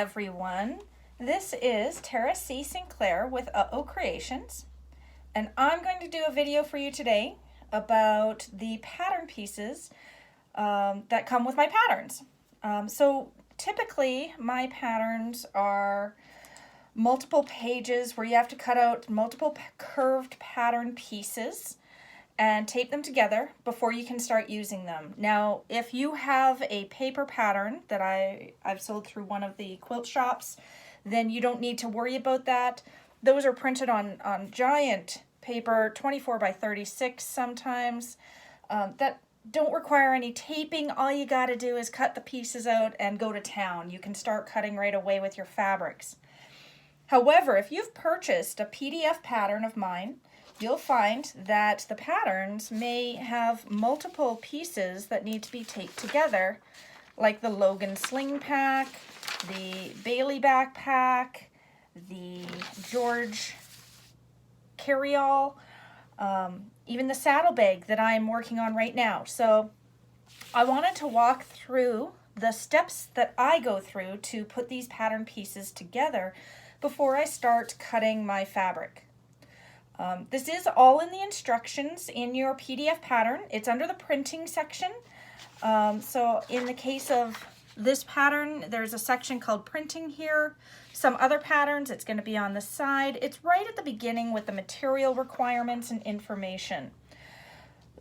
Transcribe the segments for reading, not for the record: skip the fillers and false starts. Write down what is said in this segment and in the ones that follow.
everyone. This is Tara C. Sinclair with Creations, and I'm going to do a video for you today about the pattern pieces that come with my patterns. So typically my patterns are multiple pages where you have to cut out multiple curved pattern pieces and tape them together before you can start using them. Now, if you have a paper pattern that I've sold through one of the quilt shops, then you don't need to worry about that. Those are printed on giant paper, 24 by 36 sometimes, that don't require any taping. All you gotta do is cut the pieces out and go to town. You can start cutting right away with your fabrics. However, if you've purchased a PDF pattern of mine, you'll find that the patterns may have multiple pieces that need to be taped together, like the Logan sling pack, the Bailey backpack, the George carryall, even the saddlebag that I'm working on right now. So I wanted to walk through the steps that I go through to put these pattern pieces together before I start cutting my fabric. This is all in the instructions in your PDF pattern. It's under the printing section. So in the case of this pattern, there's a section called printing here. Some other patterns, it's going to be on the side. It's right at the beginning with the material requirements and information.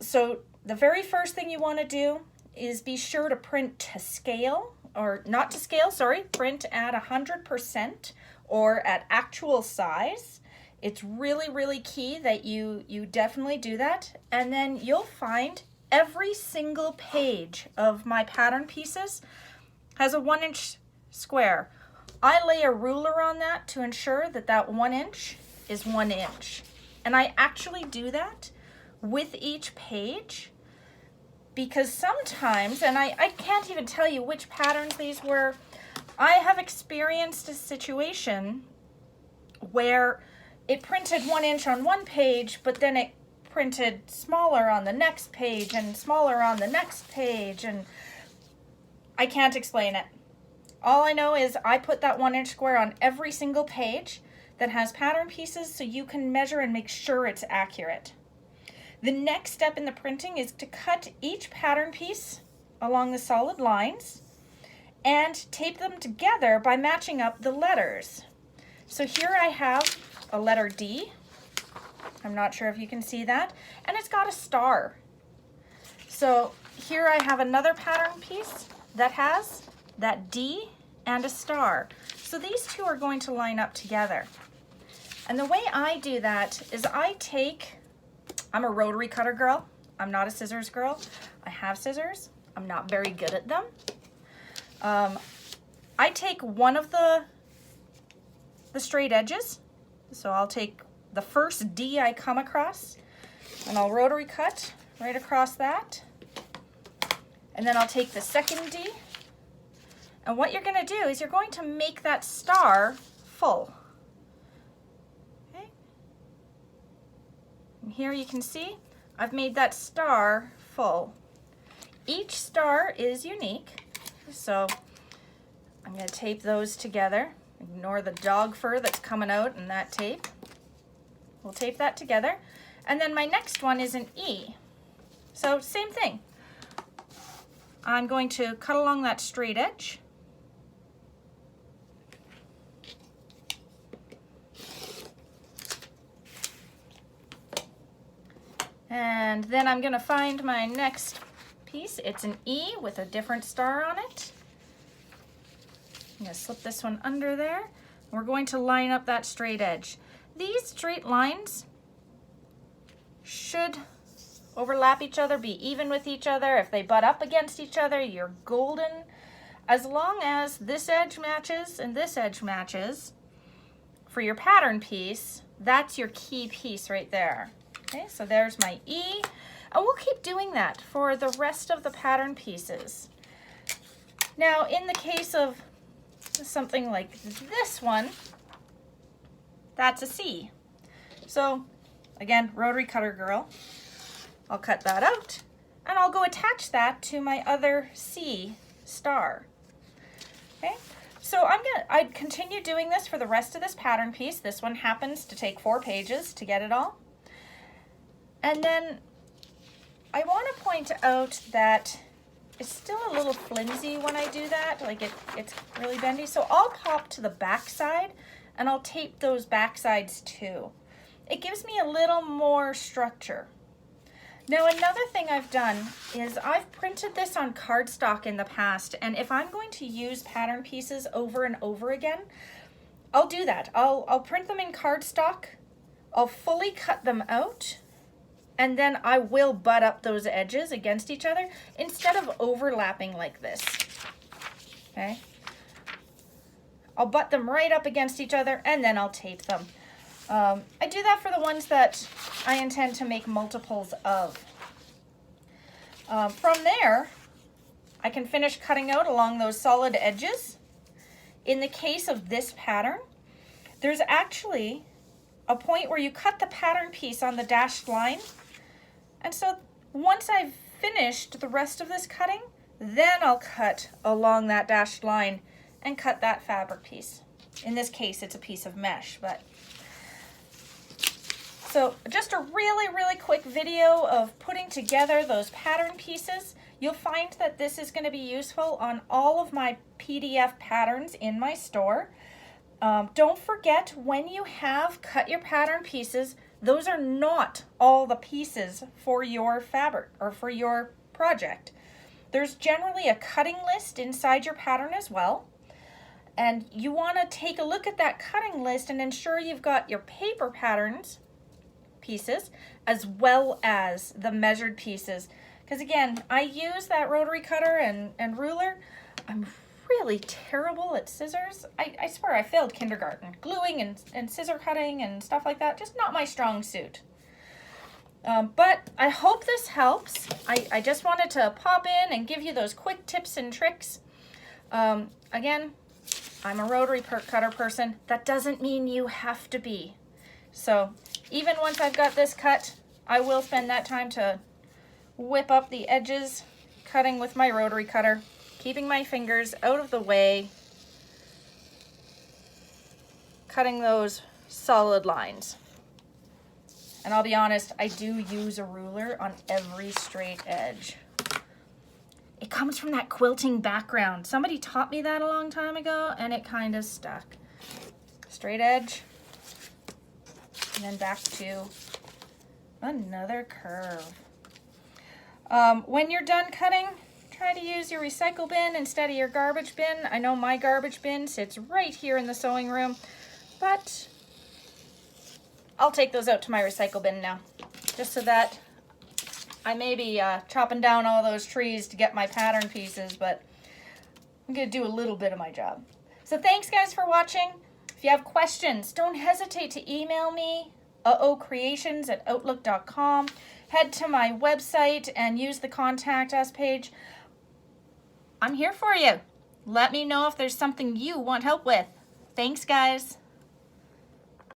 So the very first thing you want to do is be sure to print to scale, or not to scale, sorry, print at 100% or at actual size. It's really, really key that you definitely do that. And then you'll find every single page of my pattern pieces has a 1-inch square. I lay a ruler on that to ensure that that 1 inch is 1 inch. And I actually do that with each page because sometimes, and I can't even tell you which patterns these were, I have experienced a situation where it printed 1 inch on one page, but then it printed smaller on the next page and smaller on the next page, and I can't explain it. All I know is I put that 1 inch square on every single page that has pattern pieces so you can measure and make sure it's accurate. The next step in the printing is to cut each pattern piece along the solid lines and tape them together by matching up the letters. So here I have a letter D. I'm not sure if you can see that. And it's got a star. So here I have another pattern piece that has that D and a star. So these two are going to line up together. And the way I do that is I'm a rotary cutter girl. I'm not a scissors girl. I have scissors. I'm not very good at them. I take one of the straight edges. So I'll take the first D I come across and I'll rotary cut right across that. And then I'll take the second D. And what you're going to do is you're going to make that star full. Okay? And here you can see I've made that star full. Each star is unique. So I'm going to tape those together. Ignore the dog fur that's coming out in that tape. We'll tape that together. And then my next one is an E. So same thing. I'm going to cut along that straight edge. And then I'm going to find my next piece. It's an E with a different star on it. I'm going to slip this one under there. We're going to line up that straight edge. These straight lines should overlap each other, be even with each other. If they butt up against each other, you're golden. As long as this edge matches and this edge matches for your pattern piece, that's your key piece right there. Okay, so there's my E. And we'll keep doing that for the rest of the pattern pieces. Now, in the case of something like this one, that's a C. So again, rotary cutter girl, I'll cut that out and I'll go attach that to my other C star. Okay, So I'd continue doing this for the rest of this pattern piece. This one happens to take 4 pages to get it all. And then I want to point out that it's still a little flimsy when I do that, like it's really bendy. So I'll pop to the back side and I'll tape those back sides too. It gives me a little more structure. Now another thing I've done is I've printed this on cardstock in the past, and if I'm going to use pattern pieces over and over again, I'll do that. I'll print them in cardstock, I'll fully cut them out, and then I will butt up those edges against each other instead of overlapping like this. Okay? I'll butt them right up against each other and then I'll tape them. I do that for the ones that I intend to make multiples of. From there, I can finish cutting out along those solid edges. In the case of this pattern, there's actually a point where you cut the pattern piece on the dashed line. And so once I've finished the rest of this cutting, then I'll cut along that dashed line and cut that fabric piece. In this case, it's a piece of mesh, but so just a really quick video of putting together those pattern pieces. You'll find that this is going to be useful on all of my PDF patterns in my store. Don't forget, when you have cut your pattern pieces, those are not all the pieces for your fabric or for your project. There's generally a cutting list inside your pattern as well. And you want to take a look at that cutting list and ensure you've got your paper patterns pieces as well as the measured pieces. Because again, I use that rotary cutter and ruler. I'm really terrible at scissors. I swear I failed kindergarten. Gluing and scissor cutting and stuff like that, just not my strong suit. But I hope this helps. I just wanted to pop in and give you those quick tips and tricks. Again, I'm a rotary cutter person. That doesn't mean you have to be. So even once I've got this cut, I will spend that time to whip up the edges, cutting with my rotary cutter, keeping my fingers out of the way, cutting those solid lines. And I'll be honest, I do use a ruler on every straight edge. It comes from that quilting background. Somebody taught me that a long time ago and it kind of stuck. Straight edge, and then back to another curve. When you're done cutting, try to use your recycle bin instead of your garbage bin. I know my garbage bin sits right here in the sewing room, but I'll take those out to my recycle bin now, just so that I may be chopping down all those trees to get my pattern pieces, but I'm going to do a little bit of my job. So thanks guys for watching. If you have questions, don't hesitate to email me, creations@outlook.com. Head to my website and use the Contact Us page. I'm here for you. Let me know if there's something you want help with. Thanks, guys.